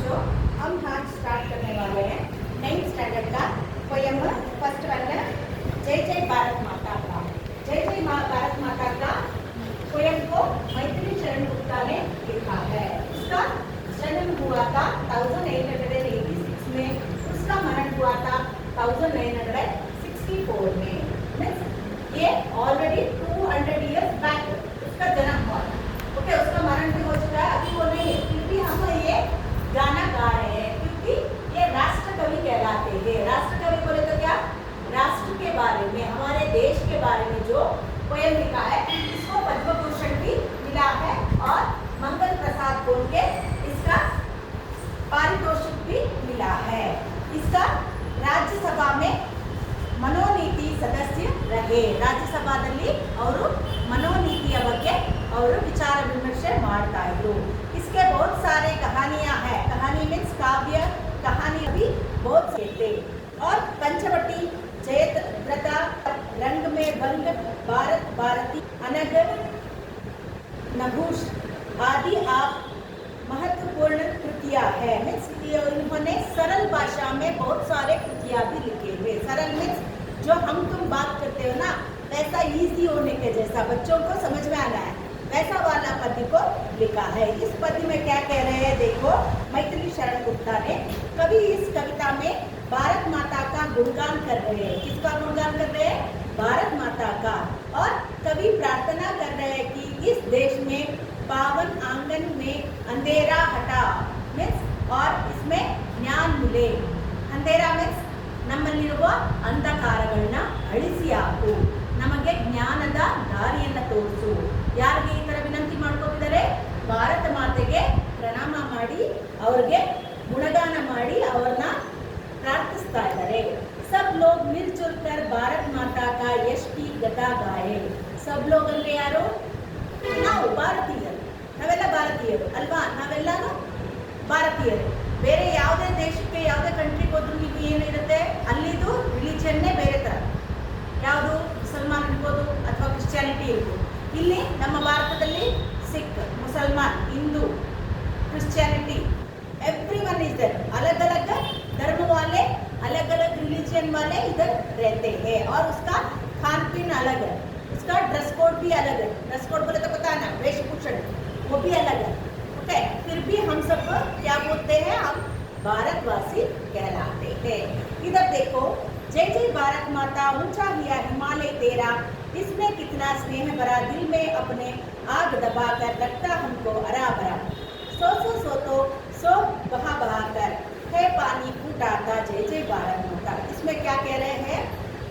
बच्चों, हम आज स्टार्ट करने वाले हैं 9th स्टैंडर्ड का पोयम। फर्स्ट वन है जय जय भारत माता का। जय जय भारत माता का पोयम को मैथिली शरण गुप्ता ने लिखा है। उसका जन्म हुआ था 1886 में, उसका मरण हुआ था 1964 में। ये ऑलरेडी 200 इयर्स बैक उसका जन्म हुआ था। ओके, उसका मरण भी हो चुका है, अभी वो नहीं है, क्योंकि हम ये गाना गा रहे हैं क्योंकि ये राष्ट्र कवि कहलाते हैं। राष्ट्र कवि बोले तो क्या, राष्ट्र के बारे में, हमारे देश के बारे में जो पोयम लिखा है, इसको पद्म भूषण भी मिला है और मंगल प्रसाद बोल के इसका पारितोषिक भी मिला है। इसका राज्यसभा में मनोनीति सदस्य रहे। राज्यसभाದಲ್ಲಿ ಅವರು मनोनीतिಯ ಬಗ್ಗೆ ಅವರು विचार विमर्शे ಮಾಡ್ತಾ ಇದ್ರು। इसके बहुत सारे कहानियां हैं। कहानी मीन्स काव्य कहानी भी बहुत से थे। और पंचवटी, जयद्रथा, रंग में भंग, भारत भारती, अनग, नभूष आदि आप महत्वपूर्ण कृतियां है। मीन्स इन्होंने सरल भाषा में बहुत सारे कृतियां भी लिखे हुए। सरल मीन्स जो हम तुम बात करते हो ना, वैसा इजी होने के जैसा, बच्चों को समझ में आना है, वैसा वाला पद्य को लिखा है। इस पद्य में क्या कह रहे हैं देखो, मैथिली शरण गुप्ता ने कवि इस कविता में भारत माता का गुणगान कर रहे हैं। किसका गुणगान कर रहे हैं? भारत माता का। और कवि प्रार्थना कर रहे हैं कि इस देश में पावन आंगन में अंधेरा हटा मीन्स और इसमें ज्ञान मिले। अंधेरा मीन्स ನಮ್ಮಲ್ಲಿರುವ ಅಂಧಕಾರಗಳನ್ನ ಅಳಿಸಿ ಹಾಕು, ನಮಗೆ ಜ್ಞಾನದ ದಾರಿಯನ್ನು ತೋರಿಸು. ಯಾರಿಗೆ ಈ ತರ ವಿನಂತಿ ಮಾಡ್ಕೊತಿದ್ದಾರೆ? ಭಾರತ ಮಾತೆಗೆ ಪ್ರಣಾಮ ಮಾಡಿ ಅವ್ರಿಗೆ ಗುಣಗಾನ ಮಾಡಿ ಅವ್ರನ್ನ ಪ್ರಾರ್ಥಿಸ್ತಾ ಇದ್ದಾರೆ. ಸಬ್ ಲೋಗ್ ಮಿಲ್ಜುಲ್ ಕರ್ ಭಾರತ್ ಮಾತಾ ಕಾ ಯಶ್ ಕಿ ಗದಾ ಗಾಯೆ. ಸಬ್ ಲೋಗ್ ಅಂದ್ರೆ ಯಾರು? ನಾವು ಭಾರತೀಯರು, ನಾವೆಲ್ಲ ಭಾರತೀಯರು ಅಲ್ವಾ? ನಾವೆಲ್ಲಾನು ಭಾರತೀಯರು. ಬೇರೆ ಯಾವುದೇ ದೇಶಕ್ಕೆ, ಯಾವುದೇ ಕಂಟ್ರಿಗೆ ಹೋದ್ರೂ ನೀವು ಏನಿರುತ್ತೆ, ಅಲ್ಲಿದು ರಿಲಿಜನ್ನೇ ಬೇರೆ ಥರ. ಯಾವುದು ಮುಸಲ್ಮಾನ್ ಇರ್ಬೋದು ಅಥವಾ ಕ್ರಿಶ್ಚಿಯಾನಿಟಿ ಇರ್ಬೋದು. ಇಲ್ಲಿ ನಮ್ಮ ಭಾರತದಲ್ಲಿ ಸಿಖ್, ಮುಸಲ್ಮಾನ್, Hindu, Christianity, every one is there. अलग अलग धर्म वाले, अलग अलग रिलीजन वाले इधर रहते हैं। और उसका खान पीन अलग है, उसका ड्रेस कोड भी अलग है। ड्रेस कोड बोले तो पता है ना, वेशभूषण वो भी अलग है। ओके, फिर भी हम सब क्या बोलते हैं? हम भारतवासी कहलाते हैं। इधर देखो, जय जय भारत माता, ऊंचा हिया हिमालय तेरा, इसमें कितना स्नेह भरा, दिल में अपने आग दबा कर रखता हमको हरा भरा, सो सो बहा बहा कर है पानी फूटाता, जय जय भारत माता। इसमें क्या कह रहे हैं?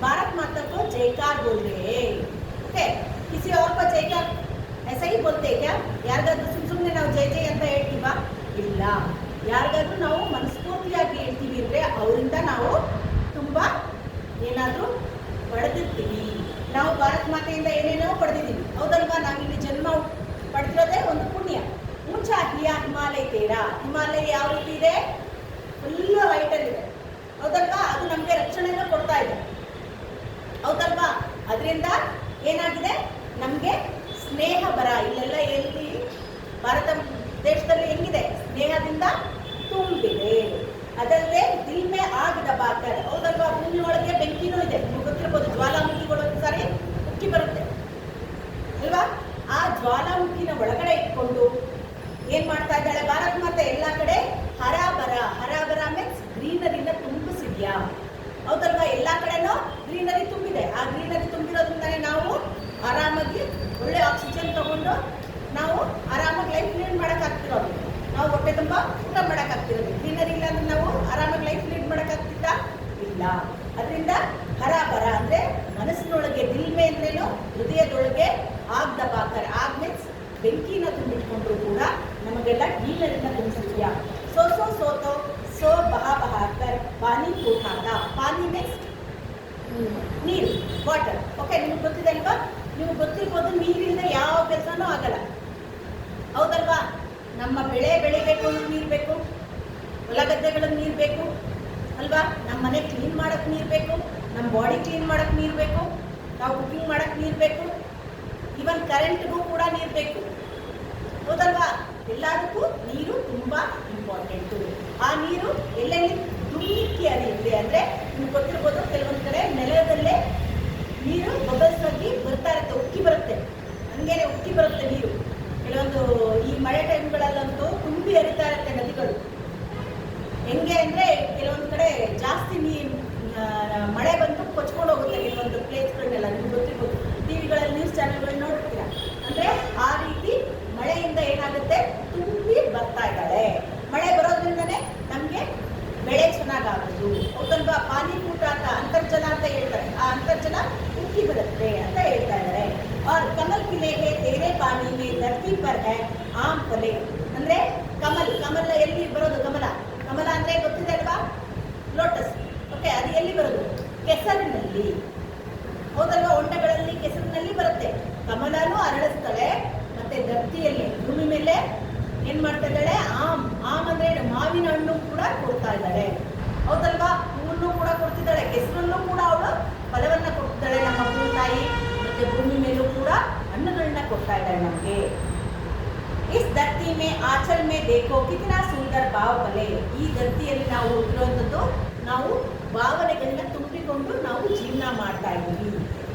भारत माता को जयकार बोल रहे हैं। ओके, किसी और को जयकार ऐसा ही बोलते हैं क्या? ಯಾರಿಗಾದ್ರೂ ಸುಮ್ಮನೆ ನಾವು ಜೈ ಜೈ ಅಂತ ಹೇಳ್ತೀವಾ? ಇಲ್ಲ. ಯಾರಿಗಾದ್ರೂ ನಾವು ಮನಸ್ಫೂರ್ತಿಯಾಗಿ ಹೇಳ್ತೀವಿ ಅಂದರೆ ಅವರಿಂದ ನಾವು ತುಂಬ ಏನಾದರೂ ಪಡೆದಿರ್ತೀವಿ. ನಾವು ಭಾರತ ಮಾತೆಯಿಂದ ಏನೇನೋ ಪಡೆದಿದ್ದೀವಿ, ಹೌದಲ್ವಾ? ನಾವಿಲ್ಲಿ ಜನ್ಮ ಪಡೆದಿರೋದೇ ಒಂದು ಪುಣ್ಯ. ಮುಂಚ ಹಿಯಾ ಹಿಮಾಲಯ ತೀರ, ಹಿಮಾಲಯ ಯಾವ ರೀತಿ ಇದೆ? ಫುಲ್ಲು ಹೈಟಲ್ಲಿದೆ, ಹೌದಲ್ವಾ? ಅದು ನಮಗೆ ರಕ್ಷಣೆಯನ್ನು ಕೊಡ್ತಾ ಇದೆ, ಹೌದಲ್ವಾ? ಅದರಿಂದ ಏನಾಗಿದೆ, ನಮಗೆ ಸ್ನೇಹ ಬರ. ಇಲ್ಲೆಲ್ಲ ಹೇಳ್ತೀವಿ, ಭಾರತ ದೇಶದಲ್ಲಿ ಹೆಂಗಿದೆ? ಸ್ನೇಹದಿಂದ ತುಂಬಿದೆ. ಅದಲ್ಲದೆ ದಿಲ್ ಮೇ ಆಗ್ ದಬಾಕರ್, ಹೌದಲ್ವಾ? ಭೂಮಿ ಒಳಗೆ ಬೆಂಕಿನೂ ಇದೆ, ನಿಮ್ಗೆ ಗೊತ್ತಿರ್ಬೋದು. ಜ್ವಾಲಾಮುಖಿಗಳು ಸಾರಿ ಉಕ್ಕಿ ಬರುತ್ತೆ ಅಲ್ವಾ? ಆ ಜ್ವಾಲಾಮುಖಿನ ಒಳಗಡೆ ಇಟ್ಕೊಂಡು ಏನ್ ಮಾಡ್ತಾ ಇದ್ದಾಳೆ ಭಾರತ ಮಾತೆ? ಎಲ್ಲ ಕಡೆ ಹರಾಬರ. ಹರಾಬರ ಮೀನ್ಸ್ ಗ್ರೀನರಿನ ತುಂಬಿಸಿದ್ಯಾ, ಹೌದಲ್ವಾ? ಎಲ್ಲ ಕಡೆನೂ ಗ್ರೀನರಿ ತುಂಬಿದೆ. ಆ ಗ್ರೀನರಿ ತುಂಬಿರೋದ್ರಿಂದಾನೆ ನಾವು ಆರಾಮಾಗಿ ಒಳ್ಳೆ ಆಕ್ಸಿಜನ್ ತಗೊಂಡು ನಾವು ಆರಾಮಾಗಿ ಲೈಫ್ ಲೀಡ್ ಮಾಡೋಕ್ಕಾಗ್ತಿರೋದು. ನಾವು ಹೊಟ್ಟೆ ತುಂಬ ಊಟ ಮಾಡೋಕ್ಕಾಗ್ತಿರೋದು. ಗ್ರೀನರಿ ಇಲ್ಲ ಅಂದ್ರೆ ನಾವು ಆರಾಮಾಗಿ ಲೈಫ್ ಲೀಡ್ ಮಾಡೋಕ್ಕಾಗ್ತಿತ್ತಾ? ಇಲ್ಲ. ಅದರಿಂದ ಹರಾಬರ ಅಂದರೆ ಮನಸ್ಸಿನೊಳಗೆ, ದಿಲ್ಮೆ ಅಂದ್ರೇನು? ಹೃದಯದೊಳಗೆ ಆಗ್ ದಬಾಕರ್. ಆಗ್ ಮೀನ್ಸ್ ಬೆಂಕಿನ ತುಂಬಿಟ್ಕೊಂಡ್ರು ಕೂಡ ನಮಗೆಲ್ಲ ಗ್ರೀನರಿನ ತುಂಬಿಸಿದ್ಯಾ. ಸೋತೋ ಸೋ ಬಹಾ ಬಹಾಕರ್ ಪಾನಿ ಕೂಟಾಟ. ಪಾನಿ ಮೀನ್ಸ್ ನೀರು, ವಾಟರ್. ಓಕೆ, ನಿಮ್ಗೆ ಗೊತ್ತಿದೆ ಅಲ್ವಾ? ನೀವು ಗೊತ್ತಿರ್ಬೋದು, ನೀರಿಂದ ಯಾವ ಕೆಲಸನೂ ಆಗಲ್ಲ, ಹೌದಲ್ವಾ? ನಮ್ಮ ಬೆಳೆ ಬೆಳಿಬೇಕು ಅಂದ್ರೆ ನೀರು ಬೇಕು, ಹೊಲ ಗದ್ದೆಗಳಿಗೆ ನೀರು ಬೇಕು ಅಲ್ವಾ? ನಮ್ಮ ಮನೆ ಕ್ಲೀನ್ ಮಾಡೋಕ್ಕೆ ನೀರು ಬೇಕು, ನಮ್ಮ ಬಾಡಿ ಕ್ಲೀನ್ ಮಾಡೋಕ್ಕೆ ನೀರು ಬೇಕು, ನಾವು ಕುಕಿಂಗ್ ಮಾಡೋಕ್ಕೆ ನೀರು ಬೇಕು, ಈವನ್ ಕರೆಂಟ್ಗೂ ಕೂಡ ನೀರು ಬೇಕು, ಹೌದಲ್ವಾ? ಎಲ್ಲದಕ್ಕೂ ನೀರು ತುಂಬ ಇಂಪಾರ್ಟೆಂಟು. ಎಲ್ಲೆಲ್ಲಿ ಧುಮ್ಮಿಕ್ಕಿ ಹರಿಯುತ್ತೆ ಅಂದರೆ ನಿಮ್ಗೆ ಗೊತ್ತಿರ್ಬೋದು, ಕೆಲವೊಂದು ಕಡೆ ನೆಲದಲ್ಲೇ ನೀರು ಬಬಲ್ಸ್ ಆಗಿ ಬರ್ತಾ ಇರುತ್ತೆ, ಉಕ್ಕಿ ಬರುತ್ತೆ, ಹಂಗೇನೆ ಉಕ್ಕಿ ಬರುತ್ತೆ ನೀರು. ಕೆಲವೊಂದು ಈ ಮಳೆ ಟೈಮ್ಗಳಲ್ಲಂತೂ ತುಂಬಿ ಹರಿತಾ ಇರುತ್ತೆ ನದಿಗಳು. ಹೆಂಗೆ ಅಂದರೆ ಕೆಲವೊಂದು ಕಡೆ ಜಾಸ್ತಿ ಮಳೆ ಬಂದು ಕೊಚ್ಕೊಂಡು ಹೋಗುತ್ತೆ ಕೆಲವೊಂದು ಪ್ಲೇಸ್ಗಳನ್ನೆಲ್ಲ. ನಿಮ್ಗೆ ಗೊತ್ತಿರ್ಬೋದು, ಟಿವಿಗಳಲ್ಲಿ ನ್ಯೂಸ್ ಚಾನೆಲ್ಗಳು ನೋಡ್ತೀರಾ. ಅಂದರೆ ಆ ರೀತಿ ಮಳೆಯಿಂದ ಏನಾಗುತ್ತೆ, ತುಂಬಿ ಬರ್ತಾ ಇದ್ದಾಳೆ. ಮಳೆ ಬರೋದ್ರಿಂದನೇ ನಮಗೆ ಬೆಳೆ ಚೆನ್ನಾಗಾಗೋದು. ಹೌದಲ್ವಾ? ಪಾನಿಕೂಟ ಅಂತ ಅಂತರ್ಜಲ ಅಂತ ಹೇಳ್ತಾರೆ, ಆ ಅಂತರ್ಜಲ ಉಕ್ಕಿ ಬರುತ್ತೆ ಅಂತ ಹೇಳ್ತಾ ಇದ್ದಾರೆ. और कमल खिले है तेरे पानी में धरती पर है आम फले. ಅಂದ್ರೆ ಕಮಲ ಎಲ್ಲಿ ಬರೋದು? ಕಮಲ ಅಂದ್ರೆ ಗೊತ್ತಿದೆ ಅಲ್ವಾ? ಲೋಟಸ್. ಓಕೆ, ಅದು ಎಲ್ಲಿ ಬರೋದು? ಕೆಸರಿನಲ್ಲಿ. ಹೌದಲ್ವಾ? ಹೊಂಡಗಳಲ್ಲಿ ಕೆಸರಿನಲ್ಲಿ ಬರುತ್ತೆ. ಕಮಲನೂ ಅರಳಿಸ್ತಾಳೆ, ಮತ್ತೆ ಧರ್ತಿಯಲ್ಲಿ ಭೂಮಿ ಮೇಲೆ ಏನ್ ಮಾಡ್ತಾ ಇದ್ದಾಳೆ? ಆಮ್ ಅಂದ್ರೆ ಮಾವಿನ ಹಣ್ಣು ಕೂಡ ಕೊಡ್ತಾ ಇದ್ದಾಳೆ. ಹೌದಲ್ವಾ? ಹೂವನ್ನು ಕೂಡ ಕೊಡ್ತಿದ್ದಾಳೆ, ಕೆಸರನ್ನು ಕೂಡ ಅವಳು ಫಲವನ್ನ ಕೊಡ್ತಿದ್ದಾಳೆ. ನಮ್ಮ ಭೂತಾಯಿ ಮತ್ತೆ ಭೂಮಿ ಮೇಲೂ ಕೂಡ ಹಣ್ಣುಗಳನ್ನ ಕೊಡ್ತಾ ಇದ್ದಾಳೆ ನಮಗೆ. ಇಸ್ ಧರ್ತಿ ಮೇ ಆಚಲ್ ಮೇ ದೇಖೋ ಕಿತನಾ ಸುಂದರ ಭಾವ ಬಲೆ. ಈ ಧರ್ತಿಯಲ್ಲಿ ನಾವು ಹುಟ್ಟಿರುವಂಥದ್ದು, ನಾವು ಭಾವನೆಗಳನ್ನ ತುಂಬಿಕೊಂಡು ನಾವು ಜೀವನ ಮಾಡ್ತಾ ಇದ್ದೀವಿ.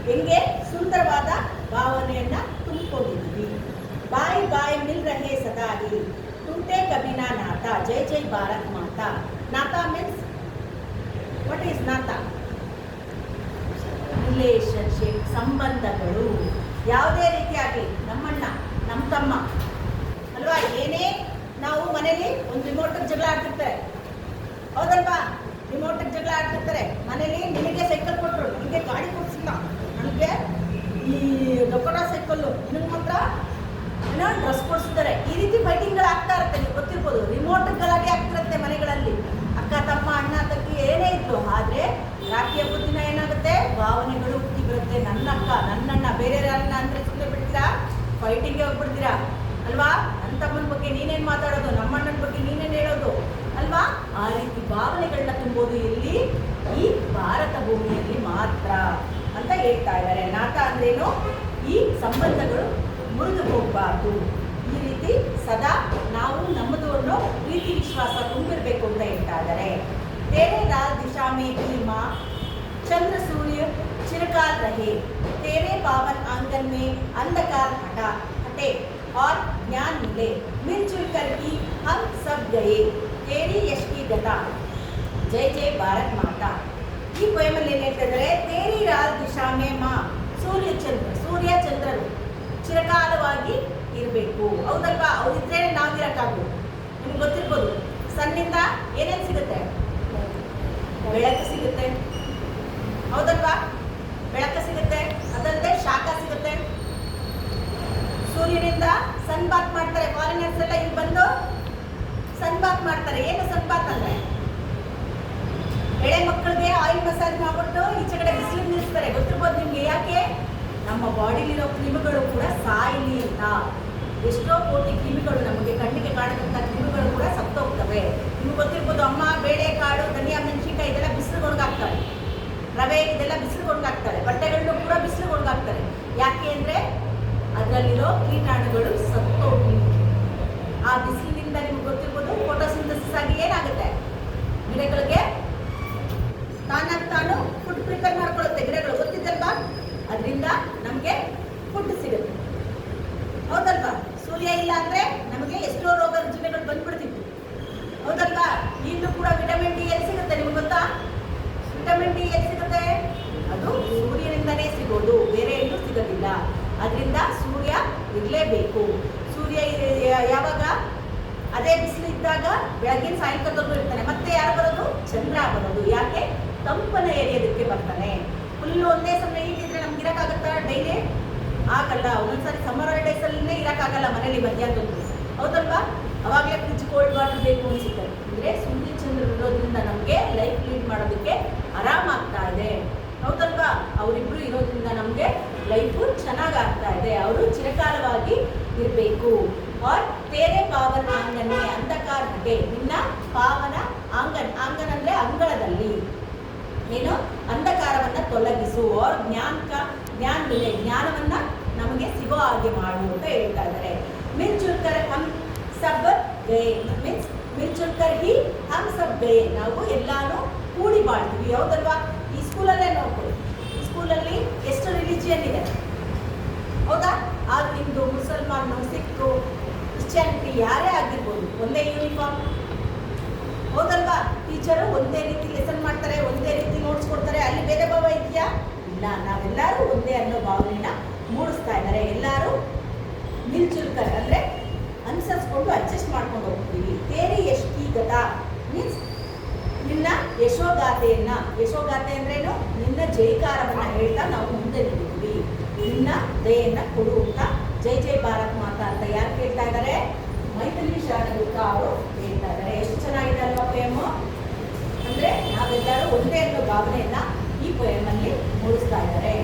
ಹೆಂಗೆ ಸುಂದರವಾದ ಭಾವನೆಯನ್ನ ತುಂಬಿಕೊಂಡಿದ್ದೀವಿ. ಬಾಯಿ ಬಾಯಿ ಮಿಲ್ ರಹೆ ಸದಾ ಹಿ ಟೂಟೆ ಕಬಿನಾ ನಾತ. ಜೈ ಜೈ ಭಾರತ್ ಮಾತಾ. ನಾತ ಮೀನ್ಸ್ ವಾಟ್ ಈಸ್ ನಾತ? ರಿಲೇಶನ್ಶಿಪ್, ಸಂಬಂಧಗಳು. ಯಾವುದೇ ರೀತಿ ಆಗಲಿ, ನಮ್ಮಣ್ಣ ನಮ್ಮ ತಮ್ಮ ಅಲ್ವಾ, ಏನೇ ನಾವು ಮನೇಲಿ ಒಂದು ರಿಮೋಟಿಗೆ ಜಗಳ ಆಡ್ತಿರ್ತಾರೆ. ಹೌದಲ್ವಾ? ರಿಮೋಟಿಗೆ ಜಗಳ ಆಡ್ತಿರ್ತಾರೆ ಮನೇಲಿ. ನಿನಗೆ ಸೈಕಲ್ ಕೊಟ್ಟರು, ನನಗೆ ಗಾಡಿ ಕೊಡ್ಸಿಲ್ಲ, ನನಗೆ ಈ ಡೊಕೋಟಾ ಸೈಕಲ್ಲು, ನಿನಗೆ ಮಾತ್ರ ಏನೋ ಡ್ರೆಸ್ ಕೊಡಿಸಿದ್ದಾರೆ. ಈ ರೀತಿ ಫೈಟಿಂಗ್ಗಳು ಆಗ್ತಾ ಇರುತ್ತೆ. ನೀವು ಗೊತ್ತಿರ್ಬೋದು, ರಿಮೋಟ್ ಗಲಾಟೆ ಆಗ್ತಿರುತ್ತೆ ಮನೆಗಳಲ್ಲಿ. ಅಕ್ಕ ತಮ್ಮ ಅಣ್ಣ ತಂಗಿ ಏನೇ ಇದ್ರು. ಆದರೆ ರಾಖಿ ಹಬ್ಬದ ದಿನ ಏನಾಗುತ್ತೆ? ಭಾವನೆಗಳು ಹುಟ್ಟಿ ಬರುತ್ತೆ. ನನ್ನ ಅಕ್ಕ ನನ್ನಣ್ಣ, ಬೇರೆ ಯಾರನ್ನ ಅಂದರೆ ಸುಮ್ಮನೆ ಬಿಡ್ತೀರಾ? ಫೈಟಿಂಗ್ಗೆ ಹೋಗ್ಬಿಡ್ತೀರಾ ಅಲ್ವಾ? ನನ್ನ ತಮ್ಮನ ಬಗ್ಗೆ ನೀನೇನು ಮಾತಾಡೋದು, ನಮ್ಮಣ್ಣನ ಬಗ್ಗೆ ನೀನೇನು ಹೇಳೋದು ಅಲ್ವಾ? ಆ ರೀತಿ ಭಾವನೆಗಳನ್ನ ತುಂಬೋದು ಇಲ್ಲಿ ಈ ಭಾರತ ಭೂಮಿಯಲ್ಲಿ ಮಾತ್ರ ಅಂತ ಹೇಳ್ತಾ ಇದ್ದಾರೆ. ನಾಟ ಅಂದ್ರೇನು? ಈ ಸಂಬಂಧಗಳು ಮುರಿದು ಹೋಗಬಾರ್ದು. ಈ ರೀತಿ ಸದಾ ನಾವು ನಮ್ಮದು ಅನ್ನೋ ಪ್ರೀತಿ ವಿಶ್ವಾಸ ತುಂಬಿರಬೇಕು ಅಂತ ಹೇಳ್ತಾ ಇದ್ದಾರೆ. तेरे लाल दिशा में ही माँ चंद्र सूर्य चिरकाल रहे, तेरे पावन आंगन में अंधकार हटे और ज्ञान मिले, मिलजुल कर ही हम सब गए, तेरी यश की गता. जय जय भारत माता. ಈ ಪೋಯಮಲ್ಲಿ ಏನು ಹೇಳ್ತಾ ಇದ್ದಾರೆ? ತೇರಿ ರಾಲ್ ದಿಶಾ ಮೇ ಮಾ, ಸೂರ್ಯ ಚಂದ್ರರು ಚಿರಕಾಲವಾಗಿ ಇರಬೇಕು. ಹೌದಲ್ವಾ? ಅವ್ರಿದ್ರೆ ನಾವಿರಕ್ಕಾಗು. ನಿಮ್ಗೆ ಗೊತ್ತಿರ್ಬೋದು, ಸನ್ನಿಂದ ಏನೇನು ಸಿಗುತ್ತೆ? ಬೆಳಕು ಸಿಗುತ್ತೆ. ಹೌದಲ್ವಾ? ಬೆಳಕು ಸಿಗುತ್ತೆ, ಅದಲ್ಲದೆ ಶಾಖ ಸಿಗುತ್ತೆ. ಸೂರ್ಯನಿಂದ ಸನ್ ಬಾತ್ ಮಾಡ್ತಾರೆ. ಫಾರಿನರ್ಸ್ ಎಲ್ಲ ಇಲ್ಲಿ ಬಂದು ಸನ್ ಬಾತ್ ಮಾಡ್ತಾರೆ. ಏನು ಸನ್ ಬಾತ್ ಅಂದ್ರೆ? ಎಳೆ ಮಕ್ಕಳಿಗೆ ಆಯಿಲ್ ಮಸಾಜ್ ಮಾಡ್ಬಿಟ್ಟು ಈಚೆ ಕಡೆ ಬಿಸಿಲು ನಿಲ್ಲಿಸ್ತಾರೆ. ಗೊತ್ತಿರ್ಬೋದು ನಿಮ್ಗೆ. ಯಾಕೆ? ನಮ್ಮ ಬಾಡಿಲಿರೋ ಕ್ರಿಮಿಗಳು ಕೂಡ ಸಾಯಿಲಿ ಅಂತ. ಎಷ್ಟೋ ಕೋಟಿ ಕ್ರಿಮಿಗಳು, ನಮಗೆ ಕಣ್ಣಿಗೆ ಕಾಣದಂಥ ಕ್ರಿಮಿಗಳು ಕೂಡ ಸತ್ತೋಗ್ತವೆ. ನಿಮ್ಗೆ ಗೊತ್ತಿರ್ಬೋದು, ಅಮ್ಮ ಬೇಳೆ ಕಾಳು ಧನಿಯಾ ಮೆಣಸಿನ್ಕಾಯಿ ಇದೆಲ್ಲ ಬಿಸಿಲಿಗೆ ಒಣಗಾಕ್ತಾರೆ. ರವೆ ಇದೆಲ್ಲ ಬಿಸಿಲಿಗೆ ಒಣಗಾಕ್ತಾರೆ. ಬಟ್ಟೆಗಳನ್ನು ಕೂಡ ಬಿಸಿಲಿಗೆ ಒಣಗಾಕ್ತಾರೆ. ಯಾಕೆ ಅಂದರೆ ಅದರಲ್ಲಿರೋ ಕೀಟಾಣುಗಳು ಸತ್ತೋಗಿ. ಆ ಬಿಸಿಲಿನಿಂದ ನಿಮ್ಗೆ ಗೊತ್ತಿರ್ಬೋದು, ಫೋಟೋಸಿಂಥಸಿಸ್ ಆಗಿ ಏನಾಗುತ್ತೆ? ಗಿಡಗಳಿಗೆ ತಾನಾಗಿ ತಾನು ಫುಡ್ ಪ್ರಿಪೇರ್ ಮಾಡ್ಕೊಳ್ಳುತ್ತೆ ಗಿಡಗಳು. ಗೊತ್ತಿದ್ದಲ್ವಾ? ಅದರಿಂದ ನಮಗೆ ಫುಡ್ ಸಿಗುತ್ತೆ. ಹೌದಲ್ವಾ? ಸೂರ್ಯ ಇಲ್ಲ ಅಂದರೆ ನಮಗೆ ಎಷ್ಟೋ ರೋಗ ರುಜಿನಗಳು ಬಂದ್ಬಿಡ್ತಿತ್ತು. ಹೌದಲ್ವಾ? ಈಗಲೂ ಕೂಡ ವಿಟಮಿನ್ ಡಿ ಎಲ್ಲಿ ಸಿಗುತ್ತೆ? ನಿಮ್ಗೆ ಗೊತ್ತಾ? ವಿಟಮಿನ್ ಡಿ ಎಲ್ಲಿ ಸಿಗುತ್ತೆ? ಅದು ಸೂರ್ಯನಿಂದನೇ ಸಿಗೋದು, ಬೇರೆ ಎಲ್ಲೂ ಸಿಗೋದಿಲ್ಲ. ಅದರಿಂದ ಸೂರ್ಯ ಇರಲೇಬೇಕು. ಸೂರ್ಯ ಯಾವಾಗ? ಅದೇ ಬಿಸಿಲು ಇದ್ದಾಗ ಬೆಳಗಿನ ಸಾಯಂಕಾಲದವರೆಗೂ ಇರ್ತಾನೆ. ಮತ್ತೆ ಯಾರು ಬರೋದು? ಚಂದ್ರ ಬರೋದು. ಯಾಕೆ? ತಂಪನ ಎರೆಯೋದಕ್ಕೆ ಬರ್ತಾನೆ. ಫುಲ್ಲು ಒಂದೇ ಸಮಯ ಇಟ್ಟಿದ್ರೆ ನಮ್ಗೆ ಇರೋಕ್ಕಾಗತ್ತಾ ಡೈಲಿ? ಆಗಲ್ಲ. ಒಂದೊಂದ್ಸರಿ ಸಮ್ಮರ್ ಹಾಲಿಡೇಸಲ್ಲೇ ಇರೋಕ್ಕಾಗಲ್ಲ ಮನೇಲಿ ಮಧ್ಯಾಹ್ನದ್ದು. ಹೌದಲ್ವಾ? ಅವಾಗಲೇ ಫ್ರಿಜ್ ಕೋಲ್ಡ್ ವಾಟರ್ ಬೇಕು ಅನಿಸುತ್ತೆ. ಅಂದರೆ ಸೂರ್ಯ ಚಂದ್ರ ಇರೋದ್ರಿಂದ ನಮಗೆ ಲೈಫ್ ಲೀಡ್ ಮಾಡೋದಕ್ಕೆ ಆರಾಮಾಗ್ತಾ ಇದೆ. ಹೌದಲ್ವಾ? ಅವರಿಬ್ಬರು ಇರೋದ್ರಿಂದ ನಮಗೆ ಲೈಫು ಚೆನ್ನಾಗಾಗ್ತಾ ಇದೆ. ಅವರು ಚಿರಕಾಲವಾಗಿ ಇರಬೇಕು. ಆರ್ ತೇರೆ ಪಾವನ ಆಂಗನ್ ಅಂಧಕಾರ ಹಟೆ. ನಿನ್ನ ಪಾವನ ಆಂಗನ್ ಅಂದರೆ ಅಂಗಳದಲ್ಲಿ ಏನು? ಅಂಧಕಾರವನ್ನು ತೊಲಗಿಸು. ಅವ್ರ ಜ್ಞಾನ ಬೆಲೆ, ಜ್ಞಾನವನ್ನು ನಮಗೆ ಸಿಗೋ ಹಾಗೆ ಮಾಡು ಅಂತ ಹೇಳ್ತಾ ಇದ್ದಾರೆ. ಮಿಲ್ಜುಲ್ಕರ್ ಹಮ್ ಸಬ್ ಗಯೆ ಮೀನ್ಸ್ ಮಿಲ್ಜುಲ್ಕರ್ ಹಿ ಹಮ್ ಸಬ್ ಗಯೆ, ನಾವು ಎಲ್ಲಾನು ಕೂಡಿ ಬಾಳ್ತೀವಿ. ಹೌದಲ್ವಾ? ಈ ಸ್ಕೂಲಲ್ಲೇ ನೋಡ್ಕೊಳ್ಳಿ, ಈ ಸ್ಕೂಲಲ್ಲಿ ಎಷ್ಟು ರಿಲಿಜಿಯನ್ ಇದೆ, ಹೌದಾ? ಆಗ ನಿಮ್ಮದು ಮುಸಲ್ಮಾನು, ಸಿಕ್ಕು, ಕ್ರಿಶ್ಚಿಯಾನಿಟಿ ಯಾರೇ ಆಗಿರ್ಬೋದು, ಒಂದೇ ಯೂನಿಫಾರ್ಮ್, ಹೌದಲ್ವಾ? ಟೀಚರು ಒಂದೇ ರೀತಿ ಲೆಸನ್ ಮಾಡ್ತಾರೆ, ಒಂದೇ ರೀತಿ ನೋಟ್ಸ್ ಕೊಡ್ತಾರೆ. ಅಲ್ಲಿ ಬೇರೆ ಭಾವ ಇದೆಯಾ? ಇಲ್ಲ. ನಾವೆಲ್ಲರೂ ಒಂದೇ ಅನ್ನೋ ಭಾವನೆನ ಮೂಡಿಸ್ತಾ ಇದ್ದಾರೆ. ಎಲ್ಲರೂ ಮಿಲ್ಚುಲ್ಕರ್ ಅಂದರೆ ಅನುಸರಿಸ್ಕೊಂಡು ಅಡ್ಜಸ್ಟ್ ಮಾಡ್ಕೊಂಡು ಹೋಗ್ತೀವಿ. ತೇರಿ ಯಶ್ಕಿ ಗತ ಮೀನ್ಸ್ ನಿನ್ನ ಯಶೋಗಾಥೆಯನ್ನ, ಯಶೋಗಾಥೆ ಅಂದ್ರೇನು? ನಿನ್ನ ಜೈಕಾರವನ್ನು ಹೇಳ್ತಾ ನಾವು ಮುಂದೆ ನಿಲ್ತೀವಿ. ನಿನ್ನ ದಯೆಯನ್ನ ಕೊಡು ಅಂತ ಜೈ ಜೈ ಭಾರತ್ ಮಾತಾ ಅಂತ ಯಾರು ಕೇಳ್ತಾ ಇದ್ದಾರೆ? ಮೈಥಿಲಿ ಶರಣಗುಪ್ತ ಅವರು ಹೇಳ್ತಾ ಇದ್ದಾರೆ. ಎಷ್ಟು ಚೆನ್ನಾಗಿದೆ ಅಲ್ವಾ ಪೊಯಮು? ಅಂದರೆ ನಾವೆಲ್ಲರೂ ಒಂದೇ ಅನ್ನೋ ಭಾವನೆಯನ್ನ ಈ ಪೊಯಮಲ್ಲಿ ಮೂಡಿಸ್ತಾ ಇದ್ದಾರೆ.